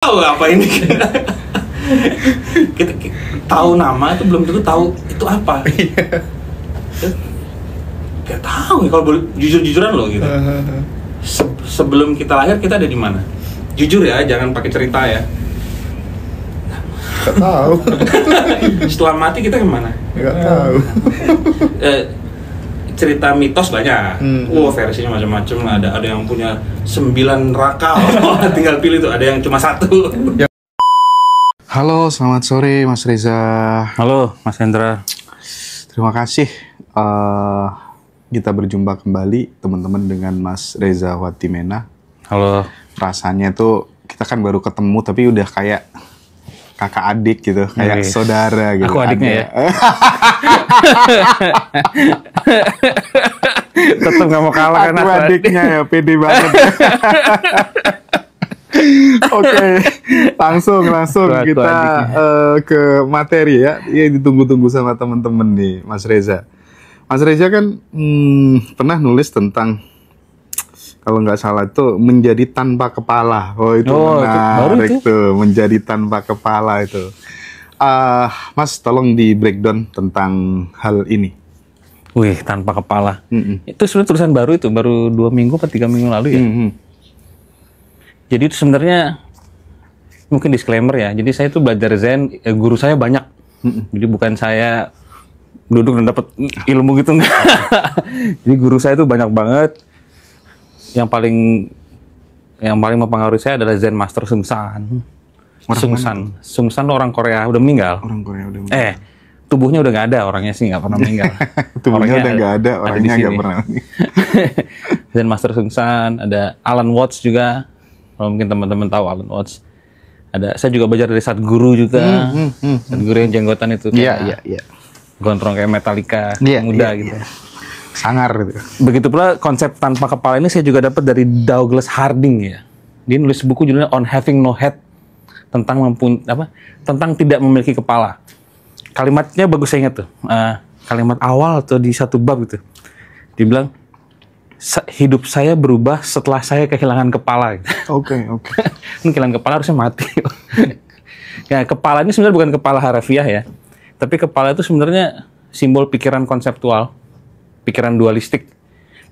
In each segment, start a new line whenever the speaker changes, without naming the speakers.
tahu apa ini. kita tahu nama itu belum tentu tahu itu apa. Gak tahu kalau boleh jujur-jujuran loh gitu. Sebelum kita lahir kita ada di mana? Jujur ya, jangan pakai cerita ya.
Gak tahu.
Setelah mati kita kemana?
Gak tahu.
Cerita mitos banyak. Versinya macam-macam. Ada yang punya 9 neraka. Tinggal pilih tuh. Ada yang cuma 1.
Halo, selamat sore Mas Reza.
Halo Mas Hendra.
Terima kasih kita berjumpa kembali teman-teman dengan Mas Reza Watimena.
Halo.
Rasanya tuh kita kan baru ketemu tapi udah kayak kakak adik gitu, kayak saudara gitu.
Aku adiknya ya. Tetap nggak mau kalah kan
aku adiknya ya, pede banget. Oke, langsung kita ke materi ya. Yang ditunggu-tunggu sama teman-teman nih, Mas Reza. Mas Reza kan pernah nulis tentang, kalau nggak salah itu menjadi tanpa kepala. Oh itu menarik tuh, menjadi tanpa kepala itu. Mas tolong di breakdown tentang hal ini.
Wih, tanpa kepala. Itu sebenarnya tulisan baru itu, baru 2 minggu atau 3 minggu lalu ya. Jadi itu sebenarnya mungkin disclaimer ya. Jadi saya itu belajar Zen, guru saya banyak. Jadi bukan saya duduk dan dapat ilmu gitu enggak. Jadi guru saya itu banyak banget. Yang paling mempengaruhi saya adalah Zen Master Seung Sahn. Seung Sahn orang Korea, udah meninggal.
Orang Korea udah meninggal.
Tubuhnya udah nggak ada, orangnya sih nggak pernah meninggal.
Tubuhnya udah nggak ada, orangnya nggak pernah.
Zen Master Seung Sahn, ada Alan Watts juga. Kalau mungkin teman-teman tahu Alan Watts. Saya juga belajar dari Sadhguru juga. Sadhguru yang jenggotan itu.
Iya.
Gondrong kayak Metallica, muda gitu.
Sangar gitu.
Begitu pula konsep tanpa kepala ini saya juga dapat dari Douglas Harding ya. Dia nulis buku judulnya On Having No Head, tentang tentang tidak memiliki kepala. Kalimatnya bagus, saya ingat tuh. Kalimat awal tuh di satu bab gitu. Dia bilang, hidup saya berubah setelah saya kehilangan kepala.
Oke.
Ini kehilangan kepala harusnya mati. Ya, kepala ini sebenarnya bukan kepala harafiah ya. Tapi kepala itu sebenarnya simbol pikiran konseptual, pikiran dualistik,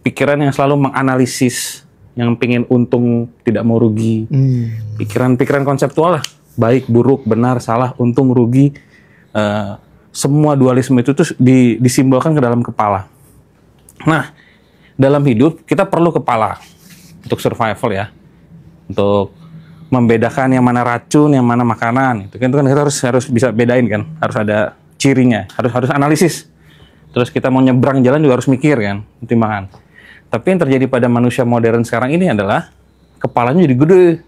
pikiran yang selalu menganalisis, yang pengen untung tidak mau rugi, pikiran konseptual lah, baik, buruk, benar, salah, untung, rugi, semua dualisme itu tuh disimbolkan ke dalam kepala. Nah, dalam hidup kita perlu kepala untuk survival ya, untuk membedakan yang mana racun, yang mana makanan. Itu kan kita harus bisa bedain kan, harus ada cirinya, harus analisis. Terus kita mau nyebrang jalan juga harus mikir kan, pertimbangan. Tapi yang terjadi pada manusia modern sekarang ini adalah kepalanya jadi gede,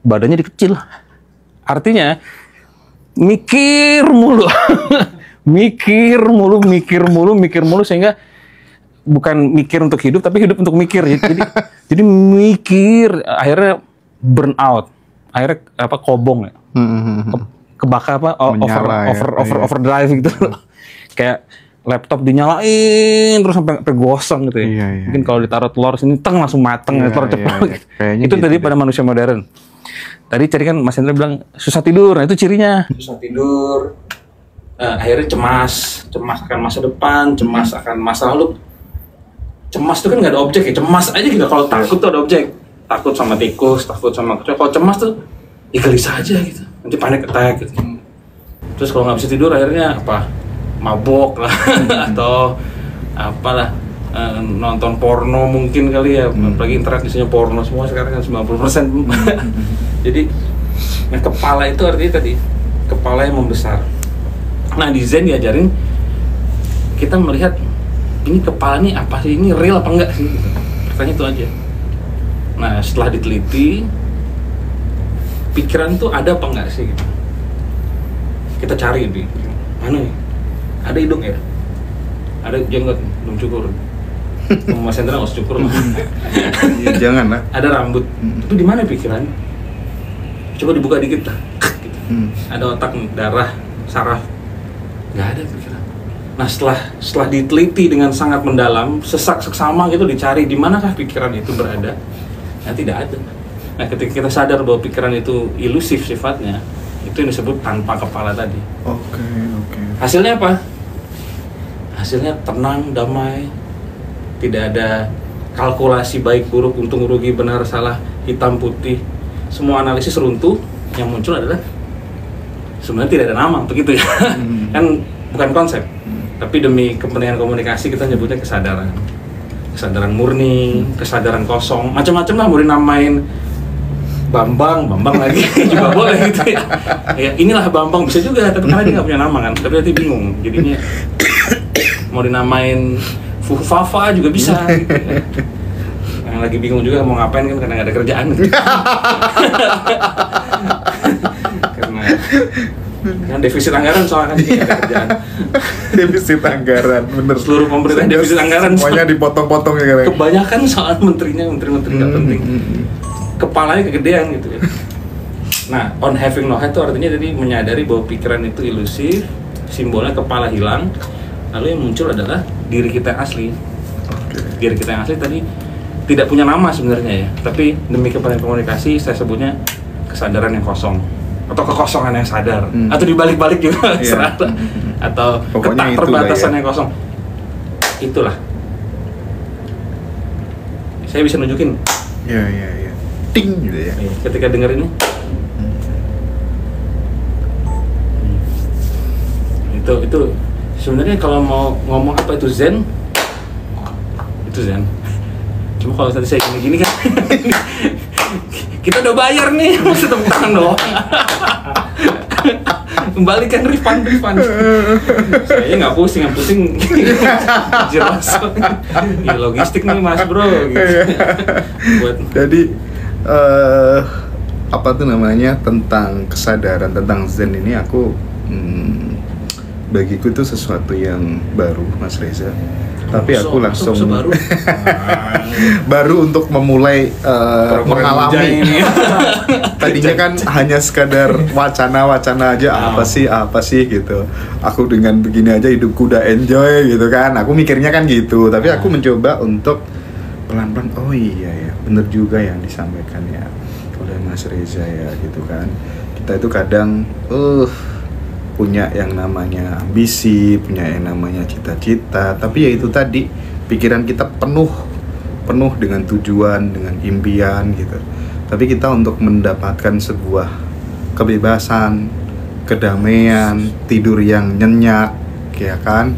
badannya jadi kecil. Artinya mikir mulu, mikir mulu sehingga bukan mikir untuk hidup, tapi hidup untuk mikir. Jadi mikir, akhirnya burn out, akhirnya kobong ya, kebakar overdrive gitu. Kayak laptop dinyalain terus sampai gosong gitu ya.
Iya.
Mungkin kalau ditaruh telur sini langsung mateng, telur cepat.
Itu
Itu tadi pada manusia modern. Tadi kan Mas Hendra bilang susah tidur, nah itu cirinya. Susah tidur, akhirnya cemas akan masa depan, cemas akan masa lalu. Cemas itu kan nggak ada objek ya, cemas aja gitu. Kalau takut tuh ada objek, takut sama tikus, takut sama kecoa. Kalau cemas tuh gelisah aja gitu, nanti panic attack gitu. Terus kalau nggak bisa tidur akhirnya mabok lah atau apalah, nonton porno mungkin kali ya, apalagi internet isinya porno semua sekarang kan 90%. Jadi kepala itu artinya tadi kepala yang membesar. Nah di Zen diajarin kita melihat ini kepala ini apa sih, ini real apa enggak sih? Pertanyaan itu aja. Nah setelah diteliti, pikiran itu ada apa enggak sih? Gitu. Kita cari di mana nih? Ada hidung ya? Ada jenggot, belum cukur. Mas Hendra harus cukur.
Jangan lah.
Ada rambut. Itu di mana pikiran? Coba dibuka dikit lah. Gitu. Ada otak, darah, saraf. Nggak ada pikiran. Nah setelah diteliti dengan sangat mendalam, seksama gitu dicari di manakah pikiran itu berada, nah tidak ada. Nah, ketika kita sadar bahwa pikiran itu ilusif sifatnya, itu yang disebut tanpa kepala tadi.
Oke.
Hasilnya apa? Hasilnya tenang, damai, tidak ada kalkulasi baik buruk, untung rugi, benar salah, hitam putih. Semua analisis runtuh, yang muncul adalah sebenarnya tidak ada nama, begitu ya. Kan bukan konsep. Tapi demi kepentingan komunikasi kita nyebutnya kesadaran. Kesadaran murni, kesadaran kosong, macam-macam lah, mau dinamain Bambang lagi juga boleh gitu ya. Ya inilah Bambang bisa juga, tapi karena dia nggak punya nama kan, tapi nanti bingung. Jadinya mau dinamain Fafa juga bisa. Gitu ya. Yang lagi bingung juga mau ngapain kan karena nggak ada kerjaan. Gitu. karena defisit anggaran soalnya kan nggak ada kerjaan.
Defisit anggaran, bener.
Seluruh pemerintah defisit anggaran.
Semuanya dipotong-potong ya kan.
Kebanyakan soal menteri nggak penting. Kepalanya kegedean gitu ya. Nah, on having no head itu artinya jadi menyadari bahwa pikiran itu ilusif, simbolnya kepala hilang, lalu yang muncul adalah diri kita yang asli. Diri kita yang asli tadi tidak punya nama sebenarnya ya, tapi demi kepentingan komunikasi saya sebutnya kesadaran yang kosong atau kekosongan yang sadar, atau dibalik-balik juga atau keterbatasan yang kosong. Itulah. Saya bisa nunjukin.
Iya. Ting gitu ya.
Ketika dengar ini, itu sebenarnya kalau mau ngomong apa itu zen, itu zen. Cuma kalau tadi saya gini kan, kita udah bayar nih, masih tepuk tangan doang. Kembalikan refund. Saya nggak pusing, yang pusing jelas. Ya, logistik nih mas bro. Gitu.
Jadi apa tuh namanya, tentang kesadaran, tentang zen ini aku bagiku itu sesuatu yang baru Mas Reza. Tapi aku langsung baru untuk memulai mengalami. Tadinya kan hanya sekadar wacana aja, apa sih gitu. Aku dengan begini aja hidupku udah enjoy gitu kan. Aku mikirnya kan gitu. Tapi aku mencoba untuk pelan-pelan, oh iya ya, bener juga yang disampaikan ya oleh Mas Reza ya gitu kan. Kita itu kadang punya yang namanya ambisi, punya yang namanya cita-cita, tapi ya itu tadi, pikiran kita penuh dengan tujuan, dengan impian gitu. Tapi kita untuk mendapatkan sebuah kebebasan, kedamaian, tidur yang nyenyak, ya kan,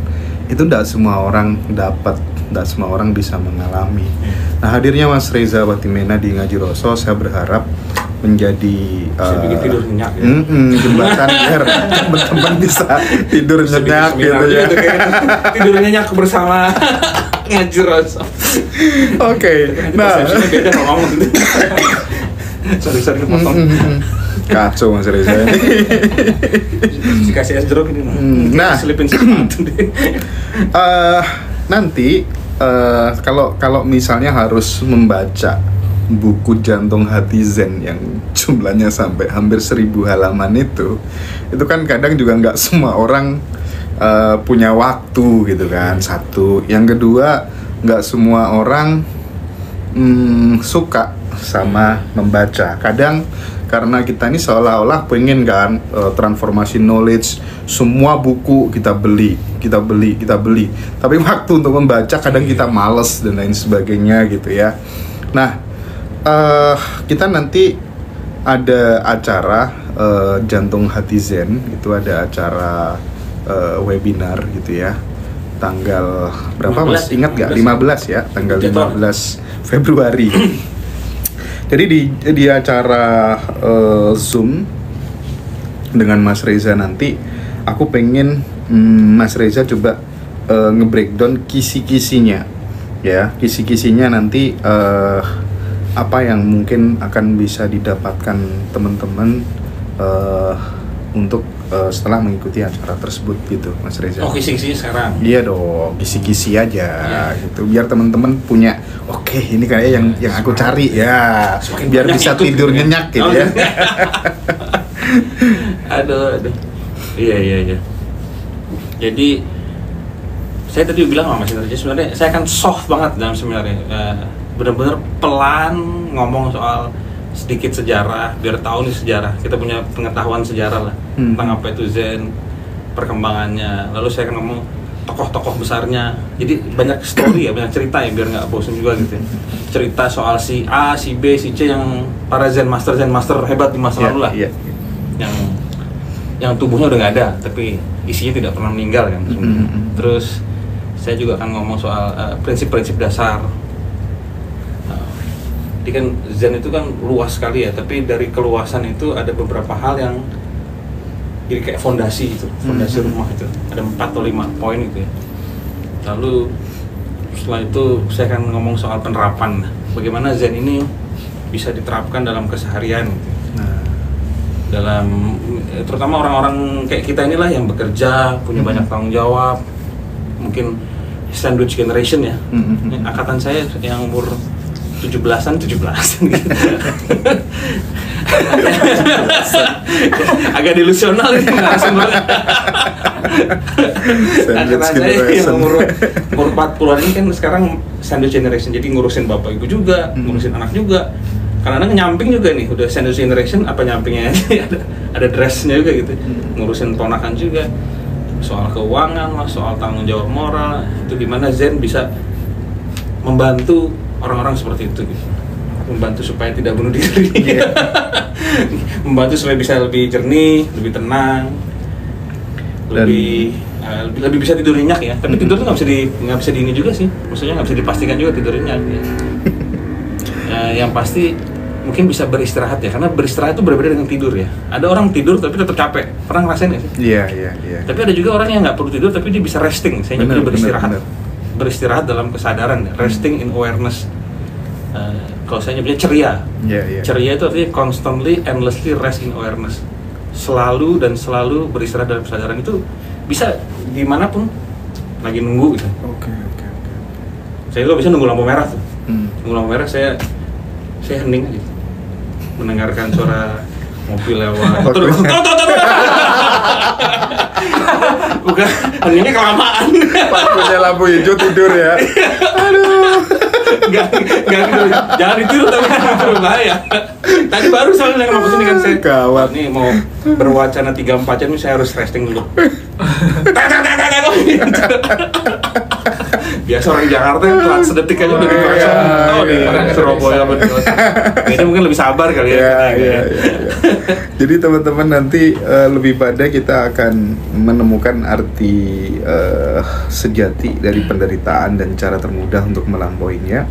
itu tidak semua orang dapat, tidak semua orang bisa mengalami. Nah, hadirnya Mas Reza Watimena di Ngaji Roso, saya berharap menjadi
tidur nyenyak ya.
Jembatan biar teman-teman bisa tidur nyenyak gitu ya.
Tidur nyenyak bersama Ngaji Roso.
Oke. Nah,
beda ngomong. Sorry kepotong.
Kacau Mas Reza ini.
Dikasih es jeruk ini.
Nah,
selipin sepatu deh.
Nanti kalau misalnya harus membaca buku Jantung Hati Zen yang jumlahnya sampai hampir 1000 halaman itu kan kadang juga nggak semua orang punya waktu gitu kan. Satu, yang kedua, nggak semua orang suka sama membaca. Kadang karena kita ini seolah-olah pengen kan transformasi knowledge, semua buku kita beli. Tapi waktu untuk membaca kadang kita males dan lain sebagainya gitu ya. Nah, kita nanti ada acara Jantung Hati Zen, itu ada acara webinar gitu ya. Tanggal berapa 15, Mas? Ingat nggak? 15 ya, tanggal 15 Februari. Jadi di acara Zoom dengan Mas Reza nanti, aku pengen Mas Reza coba nge-breakdown kisi-kisinya ya. Kisi-kisinya nanti apa yang mungkin akan bisa didapatkan teman-teman untuk setelah mengikuti acara tersebut gitu, Mas Reza.
Oh, kisi-kisi sekarang?
Iya dong, kisi-kisi aja gitu, biar teman-teman punya, oke, ini kayak yang aku cari ya, biar bisa tidur nyenyak gitu ya.
Aduh. Iya. Jadi saya tadi bilang sama Mas Reza, sebenarnya saya akan soft banget dalam seminarnya. Benar-benar pelan ngomong soal sedikit sejarah, biar tahu nih sejarah. Kita punya pengetahuan sejarah lah tentang apa itu Zen, perkembangannya. Lalu saya akan ngomong tokoh-tokoh besarnya. Jadi banyak story ya, banyak cerita ya, biar nggak bosan juga gitu ya. Cerita soal si A, si B, si C yang para Zen master hebat di masa lalu lah. Yang tubuhnya udah nggak ada, tapi isinya tidak pernah meninggal kan. Terus saya juga akan ngomong soal prinsip-prinsip dasar. Jadi kan Zen itu kan luas sekali ya, tapi dari keluasan itu ada beberapa hal yang jadi kayak fondasi itu, fondasi rumah itu. Ada 4 atau 5 poin gitu ya. Lalu setelah itu saya akan ngomong soal penerapan, bagaimana Zen ini bisa diterapkan dalam keseharian gitu. Dalam terutama orang-orang kayak kita inilah yang bekerja, punya banyak tanggung jawab, mungkin sandwich generation ya. Angkatan saya yang umur 17-an gitu. Agak delusional gitu. Angkatan saya yang umur 40-an ini kan sekarang sandwich generation, jadi ngurusin bapak ibu juga, ngurusin anak juga. Karena nyamping juga nih, udah sandwich generation, apa nyampingnya ada dressnya juga gitu, ngurusin ponakan juga, soal keuangan lah, soal tanggung jawab moral, itu gimana Zen bisa membantu orang-orang seperti itu gitu. Membantu supaya tidak bunuh diri, membantu supaya bisa lebih jernih, lebih tenang, lebih bisa tidur nyenyak ya. Tapi tidur tuh nggak bisa di ini juga sih, maksudnya nggak bisa dipastikan juga tidur nyenyak ya. Yang pasti mungkin bisa beristirahat ya, karena beristirahat itu berbeda dengan tidur ya. Ada orang tidur tapi tetap capek, pernah ngerasain nggak sih?
Iya.
Tapi ada juga orang yang nggak perlu tidur tapi dia bisa resting. Saya nyebutnya beristirahat. Beristirahat dalam kesadaran, resting in awareness. Kalau saya nyebutnya ceria. Ceria itu artinya constantly, endlessly rest in awareness. Selalu dan selalu beristirahat dalam kesadaran, itu bisa dimanapun lagi nunggu gitu.
Oke.
Saya juga bisa nunggu lampu merah tuh. Nunggu lampu merah saya hening aja, mendengarkan suara mobil lewat. Bukan, heningnya kelamaan.
Pas punya lampu hijau tidur ya. Aduh.
Gak gitu. Jangan ditiru, tapi itu bahaya. Tadi baru soalnya yang sini kan saya
gawat.
Nih mau berwacana 3-4 jam, saya harus resting dulu. Biasa orang Jakarta telat sedetik aja udah dipaksa. Orang Surabaya kayaknya mungkin lebih sabar kali ya.
Jadi teman-teman nanti lebih pada kita akan menemukan arti sejati dari penderitaan dan cara termudah untuk melampauinya,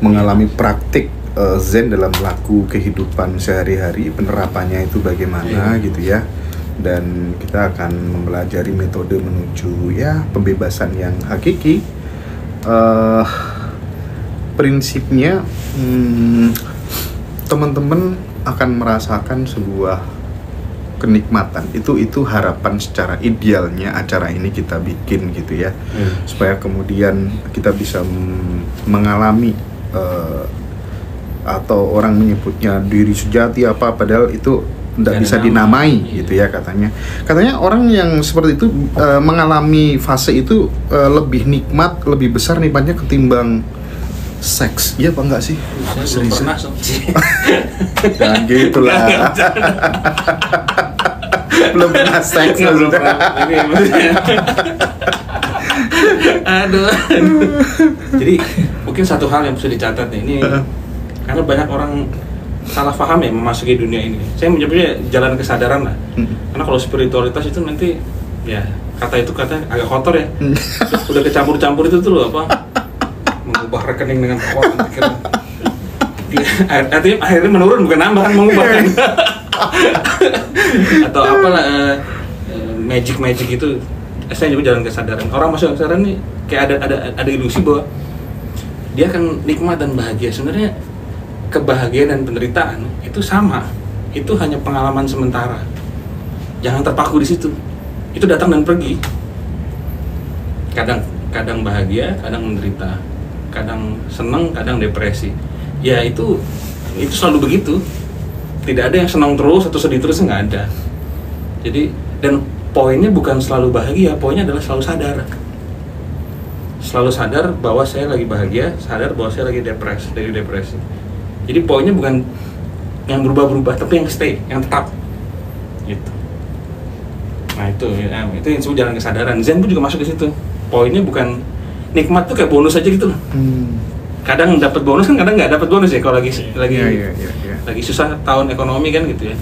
mengalami praktik Zen dalam laku kehidupan sehari-hari, penerapannya itu bagaimana gitu ya. Dan kita akan mempelajari metode menuju ya pembebasan yang hakiki. Prinsipnya teman-teman akan merasakan sebuah kenikmatan. Itu harapan secara idealnya acara ini kita bikin gitu ya, supaya kemudian kita bisa mengalami atau orang menyebutnya diri sejati apa, padahal itu tidak bisa dinamai gitu ya katanya orang yang seperti itu mengalami fase itu lebih nikmat, lebih besar nikmatnya ketimbang seks. Iya apa enggak sih?
Belum pernah.
Jangan gitu lah. Belum pernah seks.
Belum pernah. Aduh. Jadi mungkin satu hal yang bisa dicatat nih, ini karena banyak orang salah paham ya memasuki dunia ini. Saya menyebutnya jalan kesadaran lah. Karena kalau spiritualitas itu nanti ya kata agak kotor ya. Udah kecampur-campur itu tuh loh apa? Mengubah rekening dengan kekuatan pikiran. Artinya akhirnya menurun, bukan nambah, kan mengubah kan. Atau apalah magic itu. Saya nyebut jalan kesadaran. Orang masuk kesadaran nih kayak ada ilusi bahwa dia akan nikmat dan bahagia. Sebenarnya kebahagiaan dan penderitaan itu sama, itu hanya pengalaman sementara. Jangan terpaku di situ. Itu datang dan pergi. Kadang bahagia, kadang menderita, kadang senang, kadang depresi. Ya itu selalu begitu. Tidak ada yang senang terus atau sedih terus, nggak ada. Jadi dan poinnya bukan selalu bahagia, poinnya adalah selalu sadar. Selalu sadar bahwa saya lagi bahagia, sadar bahwa saya lagi depresi. Jadi poinnya bukan yang berubah-berubah, tapi yang stay, yang tetap. Gitu. Nah itu yang disebut jalan kesadaran. Zen pun juga masuk ke situ. Poinnya bukan nikmat tuh kayak bonus aja gitu loh. Kadang dapat bonus kan, kadang nggak dapat bonus ya kalau lagi susah tahun ekonomi kan gitu ya.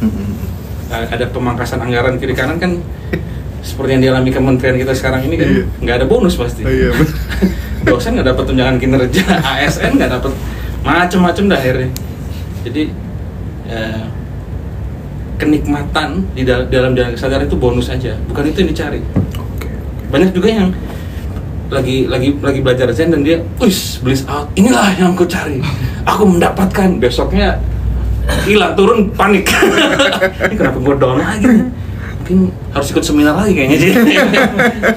Ada pemangkasan anggaran kiri kanan kan, seperti yang dialami kementerian kita sekarang ini kan, nggak ada bonus pasti. Dosen nggak dapat tunjangan kinerja, ASN nggak dapat, macem-macem dah akhirnya. Jadi kenikmatan di dalam jalan kesadaran itu bonus aja, bukan itu yang dicari. Banyak juga yang lagi belajar Zen dan dia, bliss out, inilah yang aku cari, aku mendapatkan. Besoknya hilang, turun, panik. Ini kenapa gue down lagi nih? Mungkin harus ikut seminar lagi kayaknya sih.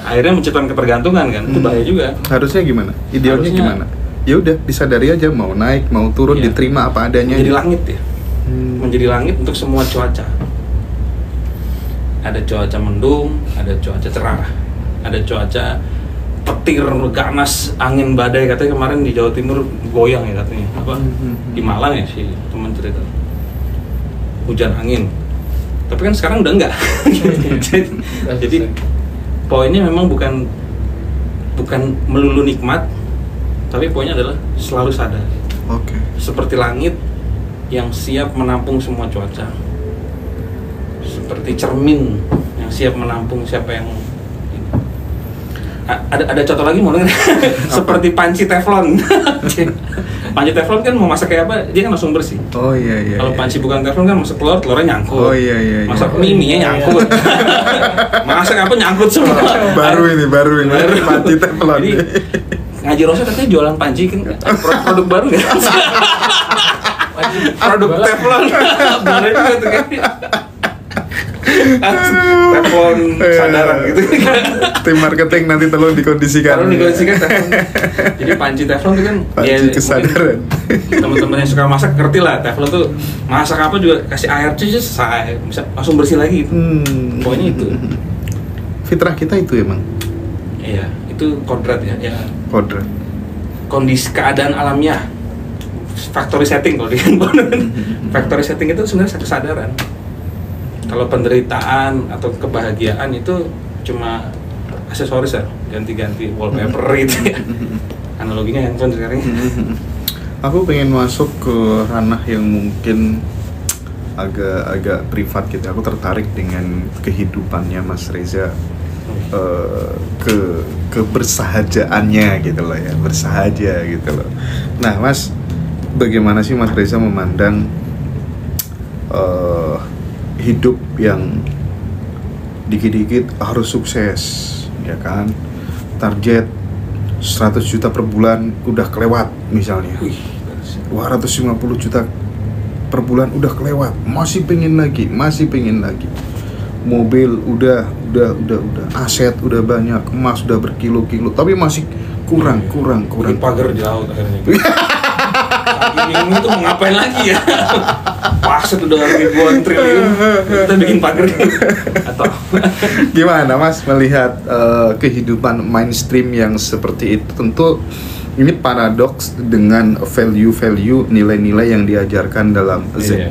Akhirnya menciptakan ketergantungan kan, itu bahaya juga.
Harusnya gimana? Idealnya gimana? Ya udah, disadari aja, mau naik, mau turun, diterima apa adanya.
Menjadi langit ya. Menjadi langit untuk semua cuaca. Ada cuaca mendung, ada cuaca cerah, ada cuaca petir, ganas, angin badai. Katanya kemarin di Jawa Timur goyang ya katanya. Di Malang ya sih teman cerita. Hujan angin. Tapi kan sekarang udah enggak. Jadi poinnya memang bukan melulu nikmat, tapi poinnya adalah selalu sadar. Seperti langit yang siap menampung semua cuaca. Seperti cermin yang siap menampung siapa yang ada contoh lagi mau denger? Seperti panci teflon. Panci teflon kan mau masak kayak apa, dia kan langsung bersih. Kalau panci bukan teflon kan masak telurnya nyangkut. Masak mie-nya nyangkut. Masak apa nyangkut semua.
Baru ini panci teflon.
Jadi Ngaji Rosa katanya jualan panci kan, produk baru kan? Produk teflon. Baru juga tuh kan. Teflon sadaran gitu.
Tim marketing nanti tolong dikondisikan.
Teflon. Jadi panci teflon itu kan
panci kesadaran.
Teman-teman yang suka masak ngerti lah, teflon tuh masak apa juga kasih air cuci selesai, bisa langsung bersih lagi gitu. Pokoknya itu.
Fitrah kita itu emang.
Iya, itu kodrat ya.
Kodrat.
Kondisi keadaan alamiah. Factory setting kalau di factory setting itu sebenarnya satu kesadaran. Kalau penderitaan atau kebahagiaan itu cuma aksesoris ya, ganti-ganti wallpaper gitu ya. Analoginya handphone sekarang.
Aku pengen masuk ke ranah yang mungkin agak privat gitu. Aku tertarik dengan kehidupannya Mas Reza, kebersahajaannya gitu loh ya, bersahaja gitu loh. Nah Mas, bagaimana sih Mas Reza memandang hidup yang dikit-dikit harus sukses, ya kan? Target 100 juta per bulan udah kelewat misalnya. 250 juta per bulan udah kelewat, masih pengen lagi. Mobil udah, aset udah banyak, emas udah berkilo-kilo, tapi masih kurang.
Pagar di laut akhirnya. Ini tuh mau ngapain lagi ya? Aset udah ribuan triliun, kita bikin pagar atau
gimana Mas melihat kehidupan mainstream yang seperti itu? Tentu ini paradoks dengan value nilai-nilai yang diajarkan dalam Zen.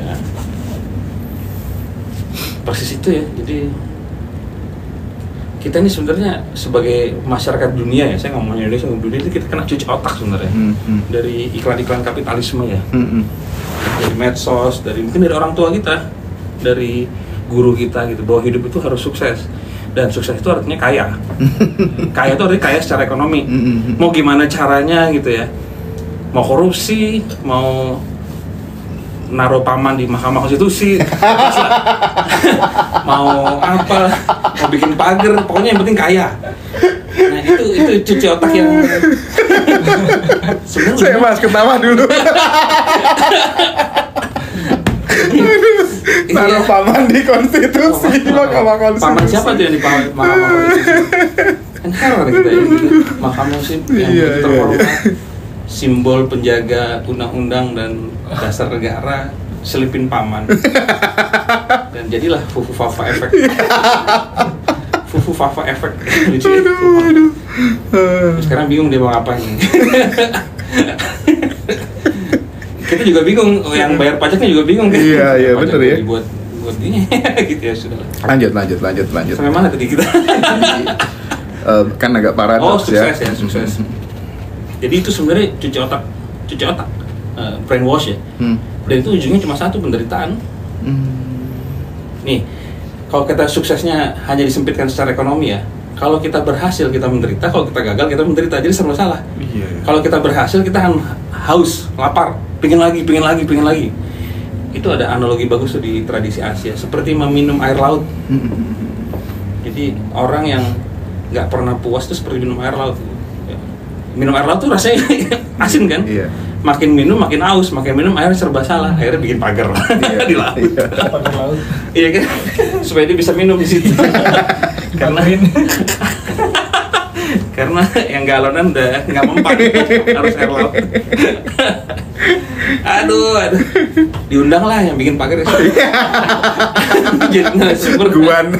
Persis itu ya. Jadi kita ini sebenarnya sebagai masyarakat dunia ya, saya ngomongnya Indonesia, dunia itu kita kena cuci otak sebenarnya. Dari iklan-iklan kapitalisme ya, dari medsos, mungkin dari orang tua kita, dari guru kita gitu, bahwa hidup itu harus sukses, dan sukses itu artinya kaya. Kaya itu artinya kaya secara ekonomi. Mau gimana caranya gitu ya, mau korupsi, mau naruh paman di Mahkamah Konstitusi, mau apa, mau bikin pagar, pokoknya yang penting kaya. Nah itu cuci otak yang
saya Mas ketawa dulu. Naruh paman di konstitusi, Mahkamah Konstitusi.
Paman siapa tuh yang di Mahkamah Konstitusi? Kan heran kita ya, Mahkamah Konstitusi yang terhormat, simbol penjaga undang-undang dan dasar negara, selipin paman. Dan jadilah Fufu Fafa efek. Fufu Fafa efek.
Aduh.
Sekarang bingung dia mau ngapain. Kita juga bingung, yang bayar pajaknya juga bingung kan.
Iya, bener ya.
Buat ini gitu ya sudah.
Lanjut.
Sampai mana tadi kita?
Kan agak paradoks ya.
Sukses. Jadi itu sebenarnya cuci otak, brainwash ya. Dan itu ujungnya cuma satu, penderitaan. Nih, kalau kita suksesnya hanya disempitkan secara ekonomi ya. Kalau kita berhasil kita menderita, kalau kita gagal kita menderita. Jadi serba salah.
Iya.
Kalau kita berhasil kita haus, lapar, pengen lagi. Itu ada analogi bagus tuh di tradisi Asia, seperti meminum air laut. Jadi orang yang nggak pernah puas itu seperti minum air laut. Minum air laut tuh rasanya asin kan?
Iya.
Makin minum makin aus, makin minum air serba salah, akhirnya bikin pagar di laut.
Pagar laut.
Iya kan? Supaya dia bisa minum di situ. karena yang galonan udah nggak mempan, harus air laut. Aduh. Diundang lah yang bikin pagar. Jadi narasumber.
Guan.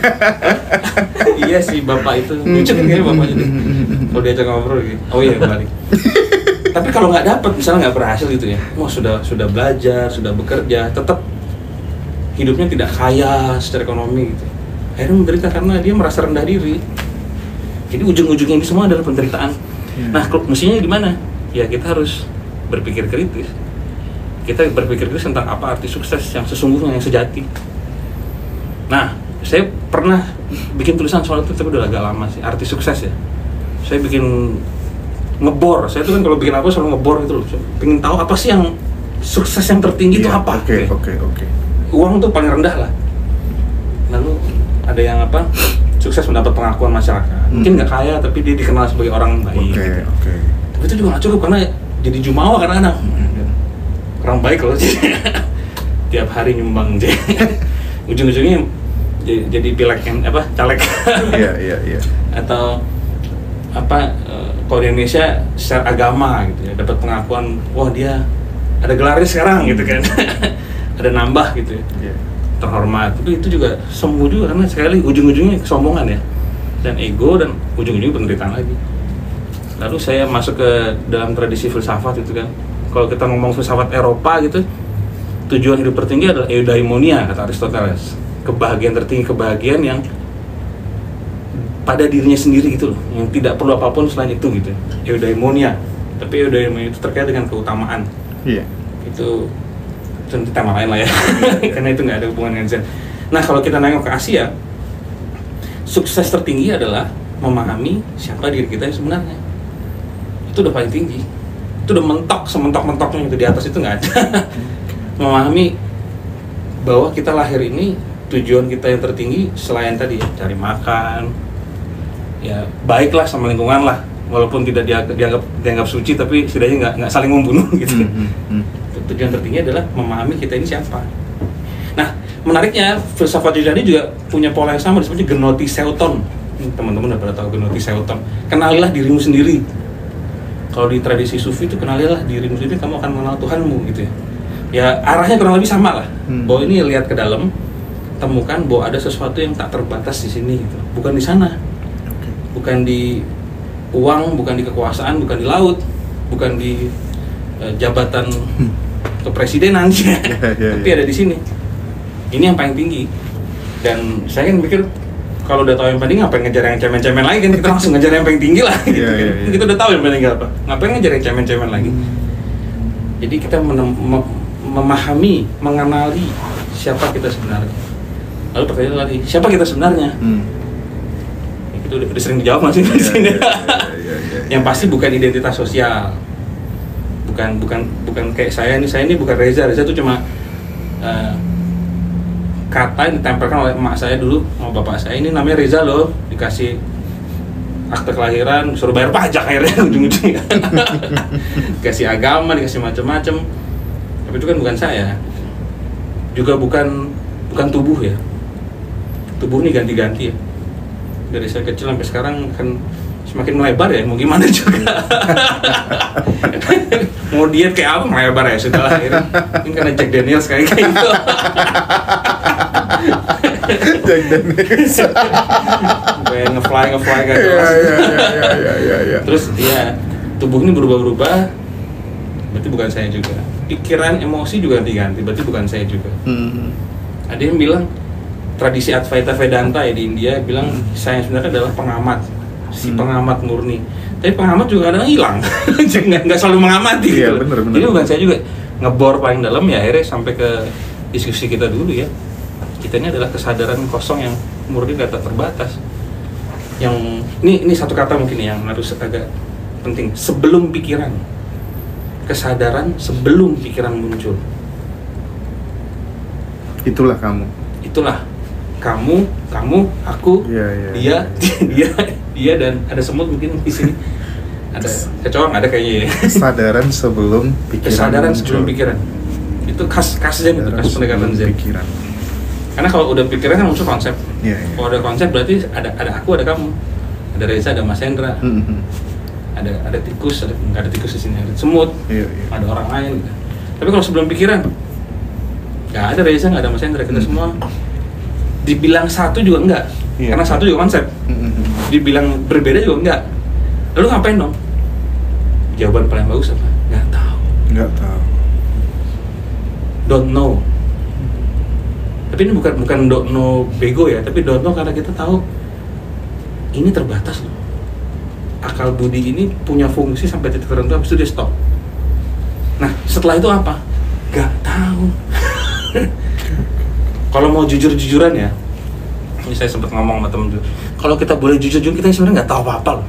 Iya sih bapak itu. Lucu kan kayaknya bapaknya deh. Kalau diajak ngobrol gitu. Oh iya balik. Tapi kalau nggak dapat, misalnya nggak berhasil gitu ya, sudah belajar, sudah bekerja, tetap hidupnya tidak kaya secara ekonomi gitu. Akhirnya menderita karena dia merasa rendah diri. Jadi ujung-ujungnya ini semua adalah penderitaan. Nah, mestinya gimana? Ya kita harus berpikir kritis. Kita berpikir kritis tentang apa arti sukses yang sesungguhnya, yang sejati. Nah, saya pernah bikin tulisan soal itu, tapi udah agak lama sih, arti sukses ya. Saya bikin ngebor, saya tuh kan kalau bikin apa selalu ngebor gitu loh. Pengen tahu apa sih yang sukses yang tertinggi itu apa?
Oke.
Uang tuh paling rendah lah. Lalu ada yang apa? Sukses mendapat pengakuan masyarakat. Mungkin nggak kaya tapi dia dikenal sebagai orang baik.
Oke.
Tapi itu juga nggak cukup karena jadi jumawa kadang-kadang. Orang baik loh. Tiap hari nyumbang aja. Ujung-ujungnya jadi pilek yang apa? Caleg.
Iya.
Atau apa? Kalau di Indonesia secara agama gitu ya, dapat pengakuan, wah dia ada gelarnya sekarang gitu kan. Ada nambah gitu ya. Terhormat. Tapi itu juga semu juga karena sekali ujung-ujungnya kesombongan ya. Dan ego dan ujung-ujungnya penderitaan lagi. Lalu saya masuk ke dalam tradisi filsafat itu kan. Kalau kita ngomong filsafat Eropa gitu, tujuan hidup tertinggi adalah eudaimonia kata Aristoteles. Kebahagiaan tertinggi, kebahagiaan yang pada dirinya sendiri gitu loh, yang tidak perlu apapun selain itu gitu. Eudaimonia. Tapi eudaimonia itu terkait dengan keutamaan.
Iya.
Itu tema lain lah ya. Karena itu nggak ada hubungan dengan Zen. Nah, kalau kita nengok ke Asia, sukses tertinggi adalah memahami siapa diri kita yang sebenarnya. Itu udah paling tinggi. Itu udah mentok, sementok-mentoknya itu, di atas itu nggak ada. Memahami bahwa kita lahir ini, tujuan kita yang tertinggi selain tadi ya, cari makan, ya baiklah sama lingkungan lah, walaupun tidak dianggap suci, tapi setidaknya nggak saling membunuh gitu. Tujuan tertinggi adalah memahami kita ini siapa. Nah, menariknya filsafat Yunani juga punya pola yang sama, disebutnya gnotiseuton. Teman-teman udah pada tahu gnotiseuton. Kenalilah dirimu sendiri. Kalau di tradisi Sufi itu kenalilah dirimu sendiri, kamu akan mengenal Tuhanmu gitu ya. Ya arahnya kurang lebih sama lah. Bahwa ini lihat ke dalam, temukan bahwa ada sesuatu yang tak terbatas di sini gitu. Bukan di sana. Bukan di uang, bukan di kekuasaan, bukan di laut, bukan di jabatan kepresidenan tapi ada di sini. Ini yang paling tinggi. Dan saya kan mikir kalau udah tahu yang paling, ngapain ngejar yang cemen-cemen lagi kan, kita langsung ngejar yang paling tinggi lah gitu kan. Kita udah tahu yang paling tinggi apa, ngapain ngejar yang cemen-cemen lagi. Jadi kita memahami, mengenali siapa kita sebenarnya. Lalu pertanyaan lagi, siapa kita sebenarnya? Itu udah sering dijawab masih di sini. Yang pasti bukan identitas sosial. Bukan kayak saya ini bukan Reza tuh cuma kata yang ditempelkan oleh emak saya dulu sama bapak saya, ini namanya Reza loh, dikasih akte kelahiran, suruh bayar pajak akhirnya ujung-ujungnya. Dikasih agama, dikasih macam-macam. Tapi itu kan bukan saya. Juga bukan tubuh ya. Tubuh ini ganti-ganti ya. Dari saya kecil sampai sekarang kan semakin melebar ya, mau gimana juga. Mau diet kayak apa melebar ya setelah akhirnya. Ini karena Jack Daniels kayak gitu.
Jack Daniels.
Kayak ngefly kayak jelas.
Iya.
Terus ya tubuh ini berubah-ubah. Berarti bukan saya juga. pikiran, emosi juga ganti-ganti. Berarti bukan saya juga. Ada yang bilang tradisi Advaita Vedanta ya di India bilang saya sebenarnya adalah pengamat, pengamat murni. Tapi pengamat juga kadang hilang, nggak selalu mengamati.
Iya,
gitu.
bener.
Jadi bukan saya juga ngebor paling dalam ya akhirnya sampai ke diskusi kita dulu ya. Kita ini adalah kesadaran kosong yang murni data terbatas. Yang ini satu kata mungkin yang harus agak penting. Sebelum pikiran, kesadaran sebelum pikiran muncul.
Itulah kamu.
Itulah kamu, aku,
Iya.
dia dan ada semut mungkin di sini. Ada kecoa ada kayaknya ya.
Kesadaran sebelum pikiran.
Kesadaran
muncul.
sebelum pikiran. Itu khas Zen itu, khas pendekatan Zen.
Pikiran.
Karena kalau udah pikiran kan muncul konsep.
Iya.
Kalau ada konsep berarti ada aku, ada kamu. Ada Reza, ada Mas Hendra. Ada tikus, nggak ada tikus di sini, ada semut.
Iya.
Ada orang lain. Tapi kalau sebelum pikiran nggak ada Reza, nggak ada Mas Hendra, kita semua dibilang satu juga enggak, karena satu juga konsep. Dibilang berbeda juga enggak. Lalu ngapain dong? Jawaban paling bagus apa? Nggak tahu. Don't know. Tapi ini bukan don't know bego ya, tapi don't know karena kita tahu ini terbatas loh. Akal budi ini punya fungsi sampai titik tertentu, habis itu dia stop. Nah, setelah itu apa? Nggak tahu. Kalau mau jujur-jujuran ya, ini saya sempat ngomong sama temen, kalau kita boleh jujur-jujur, kita sebenarnya nggak tahu apa-apa loh.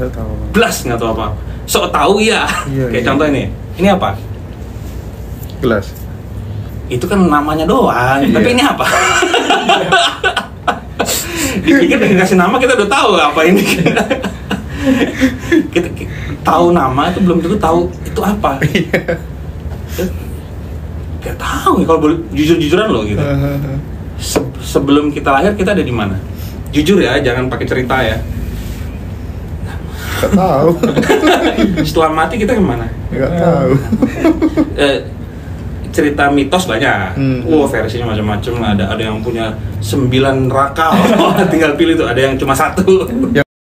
Nggak tahu.
Blas nggak tahu apa-apa. Sok tahu ya. Kayak contoh ini apa?
Gelas.
Itu kan namanya doang, tapi ini apa? Dipikir dengan kasih nama kita udah tahu apa ini. Kita tahu nama itu belum tentu tahu itu apa. Gak tahu ya kalau boleh jujur-jujuran loh gitu. Sebelum kita lahir kita ada di mana? Jujur ya, jangan pakai cerita ya.
Gak tahu.
Setelah mati kita kemana?
Gak tahu.
Cerita mitos banyak. Versinya macam-macam. Ada yang punya 9 neraka. Tinggal pilih tuh. Ada yang cuma 1.